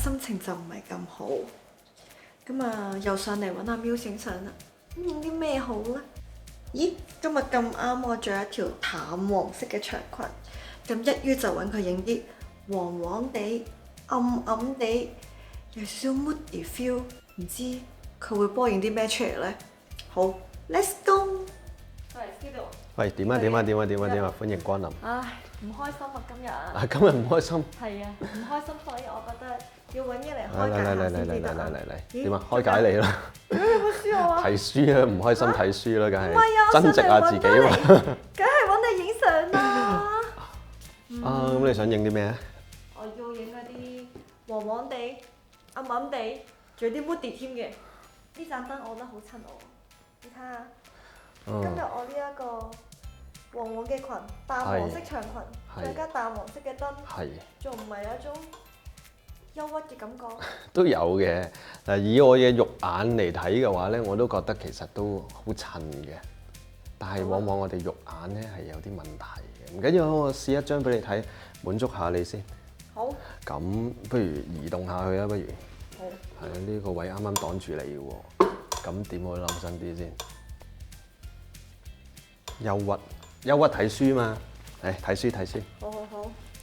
心情就唔係咁好。咁啊，又上嚟揾阿喵影相啦。咁影啲咩好呢？咦，今日咁啱我着一條淡黃色嘅長裙，咁一於就揾佢影啲黃黃地、暗暗地，有少少 moody feel。唔知佢會幫我影啲咩出嚟呢？好 ，let's go。嚟呢度。喂，點啊？歡迎光臨。唉，唔開心啊今日。今日唔開心。係啊，唔開心，所以我覺得要揾嘢嚟開解下先記得啊。嚟，點啊？開解你啦。有冇書我啊？睇書啊，唔開心睇書啦，梗唔係啊，係增值下自己嘛。梗係揾你影相啦。咁你想影啲咩啊？我要影嗰啲黃黃地、暗暗地，仲有啲 moody 添嘅。呢盞燈我覺得好襯我，你睇下。今日我呢一個黃黃嘅裙，淡黃色長裙，再加淡黃色嘅燈，仲唔係有一種憂鬱嘅感覺？都有嘅，但係以我嘅肉眼嚟睇嘅話咧，我都覺得其實都好襯嘅。但係往往我哋肉眼咧係有啲問題嘅。唔緊要，我試一張俾你睇，滿足下你先。好。咁不如移動下去啊，不如。好。係啊，呢個位啱啱擋住你嘅喎。咁點可以諗真啲先？憂鬱睇書嘛，睇書。好。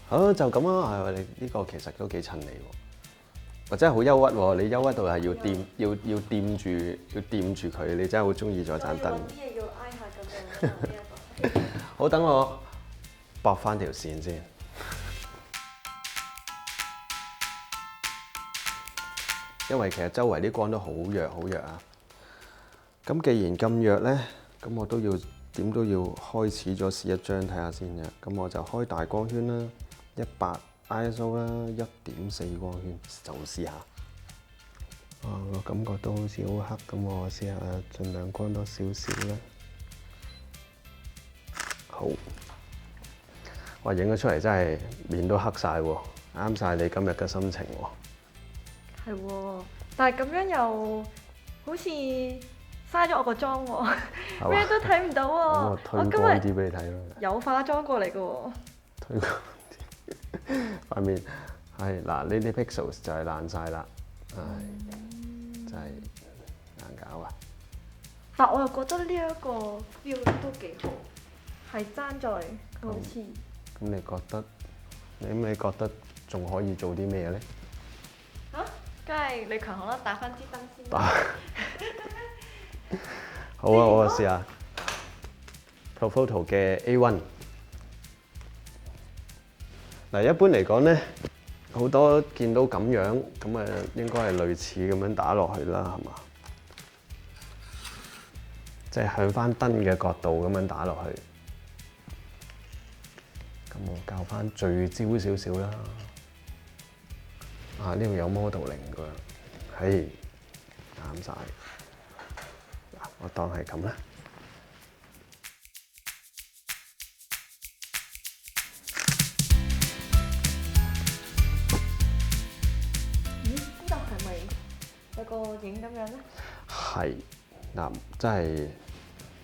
好就咁啊，係你呢個其實都幾襯你喎，或者係好憂鬱喎，你憂鬱到係要掂住佢，你真係好中意咗盞燈。啲嘢要挨下咁樣。好，等我駁翻條線先。因為其實周圍啲光都好弱啊。咁既然咁弱咧，咁我點都要開始咗試一張睇下先嘅。咁我就開大光圈啦，100 ISO 啦，1.4光圈就試下。我感覺都好似好黑咁，我試下盡量光多少少啦。好，哇！影咗出嚟真係面都黑晒喎，啱晒你今日嘅心情喎。係喎，但係咁樣又好似嘥咗我個妝喎，咩都睇唔到喎。我推光啲俾你睇咯。有化妝過嚟嘅喎。推光啲，塊面係嗱，呢啲 pixels 就係爛晒啦，真係難搞啊！但我又覺得呢一個 feel 都幾好，係爭在好似。咁你覺得仲可以做啲咩咧？梗係你強項啦，打翻支燈先。好啊，我試下 Profoto 嘅 A1。嗱，一般嚟講咧，好多見到咁樣，咁啊應該係類似咁樣打落去啦，係嘛？即係向翻燈嘅角度咁樣打落去。咁我校翻聚焦少少啦。呢度有 modeling 㗎，啱晒。嗱，我當係咁啦。呢度係咪有個影咁樣咧？係，嗱，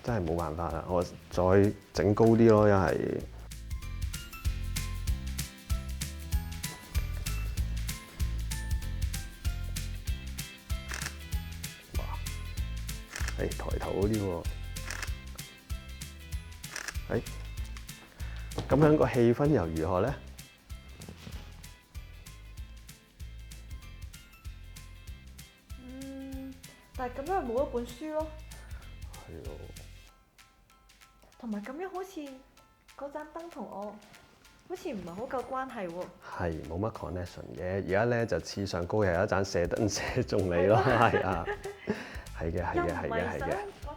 真係冇辦法啦，我再整高啲咯，一係。抬頭嗰啲喎，咁樣個氣氛又如何咧？但係咁樣冇一本書咯。係咯。同埋咁樣好似嗰盞燈同我好似唔係好夠關係喎。係冇乜 connection 嘅，而家咧就似上高又有一盞射燈射中你咯，係啊。係嘅。嗰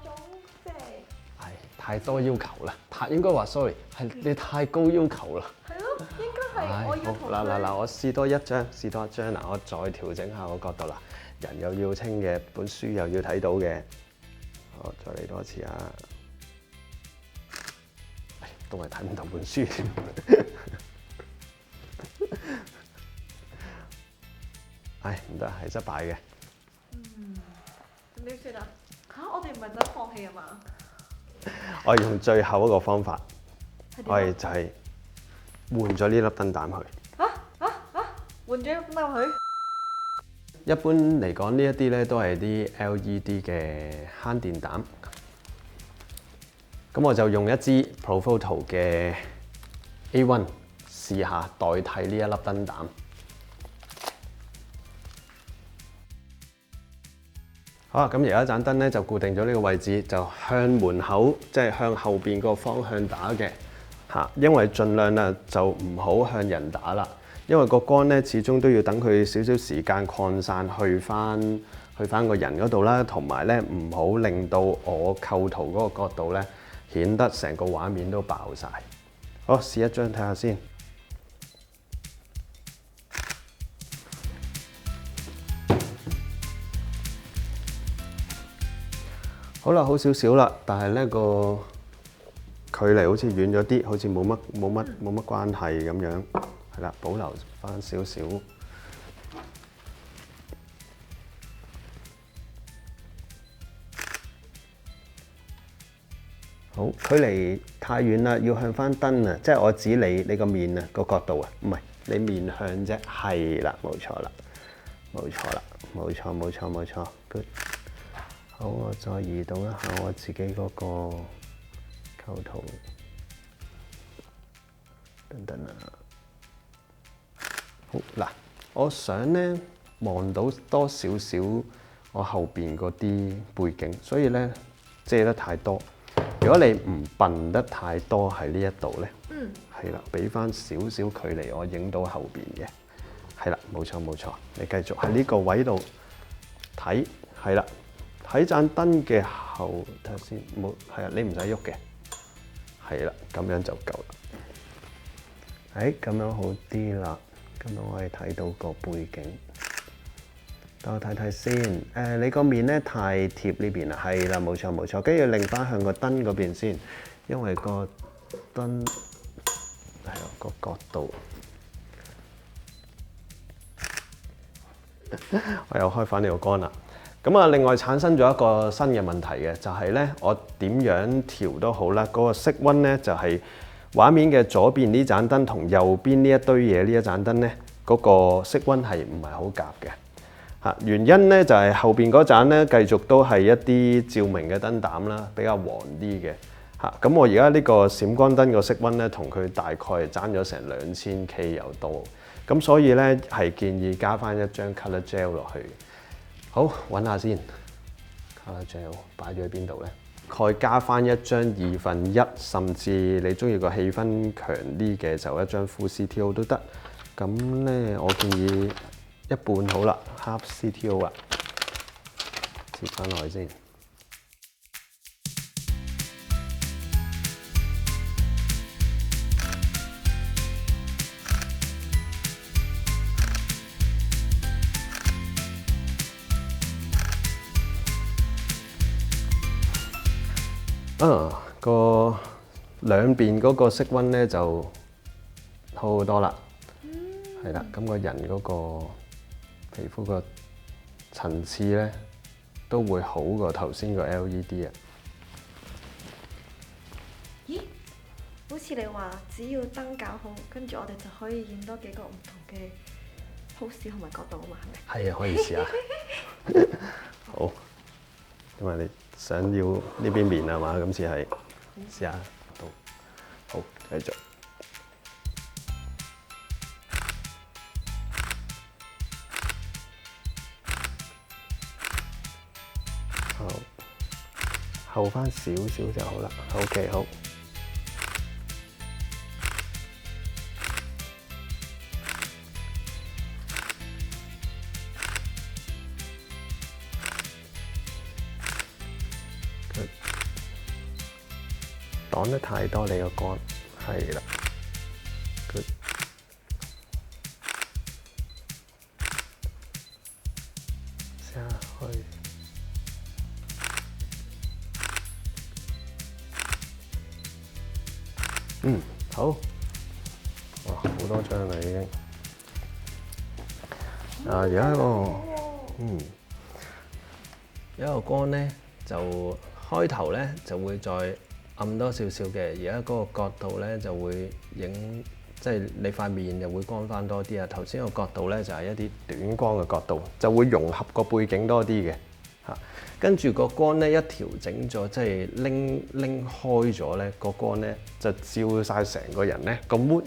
種即係太多要求啦，應該話 sorry， 係你太高要求啦。係咯，應該係我要同佢。嗱，我試多一張，嗱，我再調整下個角度啦。人又要清嘅，本書又要睇到嘅。好，再嚟多次啊！都係睇唔到本書添。唔得，係失敗嘅。咁點算啊？我哋唔係想放棄啊嘛？我用最後一個方法，我哋就係換咗呢粒燈膽去。換咗粒燈膽去？一般嚟講，呢一啲咧都係啲 LED 嘅慳電膽。咁我就用一支 Profoto 嘅 A1 試下代替呢一粒燈膽。好啦，咁而家盞燈咧就固定咗呢個位置，就向門口即係向後邊個方向打嘅嚇，因為盡量啊就唔好向人打啦，因為個光咧始終都要等佢少少時間擴散去翻個人嗰度啦，同埋咧唔好令到我構圖嗰個角度咧顯得成個畫面都爆晒。好，試一張睇下先。好啦，好少少啦，但係呢個距離好似遠咗啲，好似冇乜關係咁樣，係啦，保留翻少少。好，距離太遠啦，要向翻燈啊，即係我指你個面啊個角度啊，唔係你面向啫，係啦，冇錯啦，冇錯啦，冇錯 ，good。好，我再移動一下我自己嗰個構圖，等啊。好嗱，我想咧望到多少少我後邊嗰啲背景，所以咧遮得太多。如果你唔笨得太多喺呢一度咧，係啦，俾翻少少距離我影到後邊嘅，係啦，冇錯，你繼續喺呢個位度睇，係啦。喺盞燈嘅後睇下先，冇係啊，你唔使喐嘅，係啦，咁樣就夠啦。咁樣好啲啦，咁樣我哋睇到個背景。等我睇睇先。你個面咧太貼呢邊啦，係啦，冇錯，跟住擰翻向個燈嗰邊先，因為個燈係啊個角度。我又開翻呢個光啦。咁啊，另外產生咗一個新嘅問題嘅，就係咧，我點樣調都好啦，嗰個色溫咧就係畫面嘅左邊呢盞燈同右邊呢一堆嘢呢一盞燈咧，嗰個色溫係唔係好夾嘅嚇？原因咧就係後邊嗰盞咧繼續都係一啲照明嘅燈膽啦，比較黃啲嘅嚇。咁我而家呢個閃光燈個色溫咧，同佢大概係爭咗成2000K 有多，咁所以咧係建議加翻一張 Color Gel 落去。好，揾下先 ，Color Gel 擺咗喺邊度咧？再加翻一張1/2，甚至你中意個氣氛強啲嘅就一張 Full CTO 都得。咁咧，我建議一半好啦，Half CTO 啊，切翻落去先。個兩邊嗰個色溫咧就好好多啦，係啦，咁個人嗰個皮膚個層次咧都會好過頭先個 LED 啊。咦？好似你話只要燈搞好，跟住我哋就可以影多幾個唔同嘅 pose 同埋角度啊嘛，係咪？係啊，可以試下。好，因為你想要呢邊面啊嘛，今次係試下到，好，繼續。好，後翻少少就好啦。OK， 好。擋得太多你個光，係啦 ，good。下去，好，哇，好多張啦已經。而家有一個光咧，就開頭咧就會再暗多少少嘅，而家嗰個角度咧就會影即係你塊面就會光翻多啲啊。頭先個角度咧就係一啲短光嘅角度，就會融合個背景多啲嘅嚇。跟住個光咧一調整咗，即係拎開咗咧，個光咧就照晒成個人咧，個 mood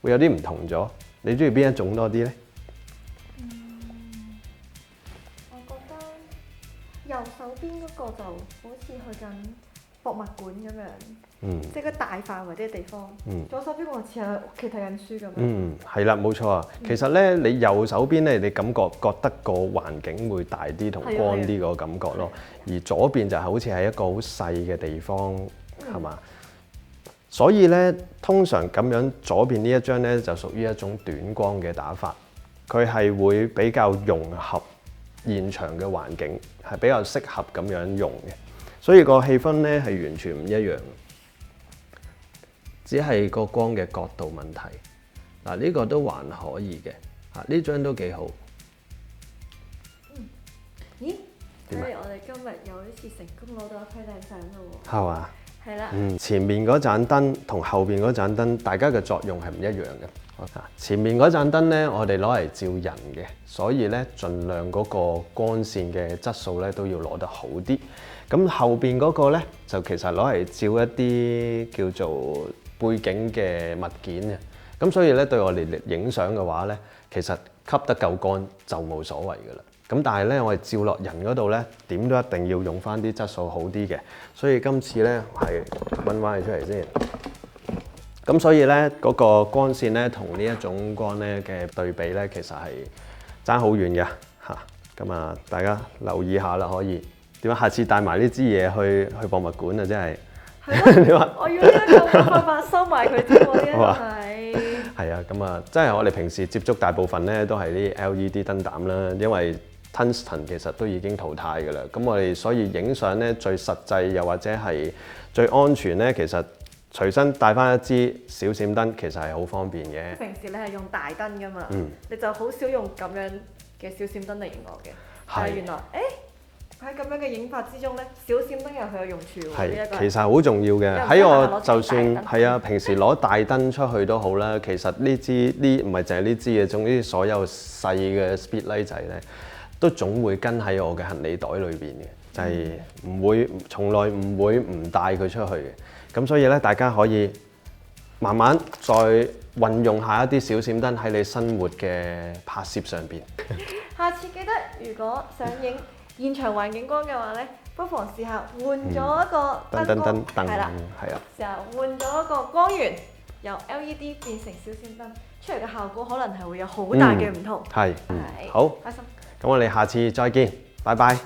會有啲唔同咗。你中意邊一種多啲咧？我覺得右手邊嗰個就好似去緊博物館咁樣，即係個大範圍啲地方。左手邊我似喺屋企睇緊書咁樣。係啦，冇錯啊。其實咧，你右手邊咧，你覺得個環境會大啲同光啲個感覺咯。而左邊就係好似係一個好細嘅地方，係嘛？所以咧，通常咁樣左邊呢一張咧就屬於一種短光嘅打法，佢係會比較融合現場嘅環境，係比較適合咁樣用嘅。所以個氣氛咧係完全唔一樣，只係個光嘅角度問題。嗱，呢個都還可以嘅，呢張都幾好。咦？睇嚟我哋今日有一次成功攞到一批靚相咯喎。係嘛？係啦。前面嗰盞燈同後邊嗰盞燈，大家嘅作用係唔一樣嘅。前面嗰盞燈咧，我哋攞嚟照人嘅，所以咧盡量嗰個光線嘅質素咧都要攞得好啲。咁後邊嗰個咧就其實攞嚟照一啲叫做背景嘅物件嘅。咁所以咧對我哋影相嘅話咧，其實吸得夠乾就冇所謂㗎啦。咁但係咧，我哋照落人嗰度咧，點都一定要用翻啲質素好啲嘅。所以今次咧係揾翻佢出嚟先。咁所以咧嗰個光線咧同呢一種光咧嘅對比咧，其實係爭好遠嘅嚇。咁啊，大家留意下啦，可以點解下次帶埋呢支嘢去博物館啊？真係係咯，我要呢一個辦法收埋佢添喎，呢一個係。係啊，咁啊，即係我哋平時接觸大部分咧都係啲 LED 燈膽啦，因為 Tungsten 其實都已經淘汰㗎啦。咁我哋所以影相咧最實際又或者係最安全咧，其實隨身帶翻一支小閃燈，其實係好方便嘅。平時你係用大燈㗎嘛，你就好少用咁樣嘅小閃燈嚟影我嘅。但係原來喺咁樣嘅影法之中咧，小閃燈有佢嘅用處喎。係，其實好重要嘅。喺我就算係啊，平時攞大燈出去都好啦。其實呢唔係淨係呢支嘅，總之所有細嘅 speedlight 仔咧，都總會跟喺我嘅行李袋裏邊嘅，就係從來唔會唔帶佢出去嘅。咁所以咧，大家可以慢慢再運用下一啲小閃燈喺你生活嘅拍攝上邊。下次記得，如果想影現場環境光嘅話咧，不妨試下換咗一個燈光，係啦，時候換咗一個光源，由 LED 變成小閃燈，出嚟嘅效果可能係會有好大嘅唔同。係，好，開心。咁我哋下次再見，拜拜。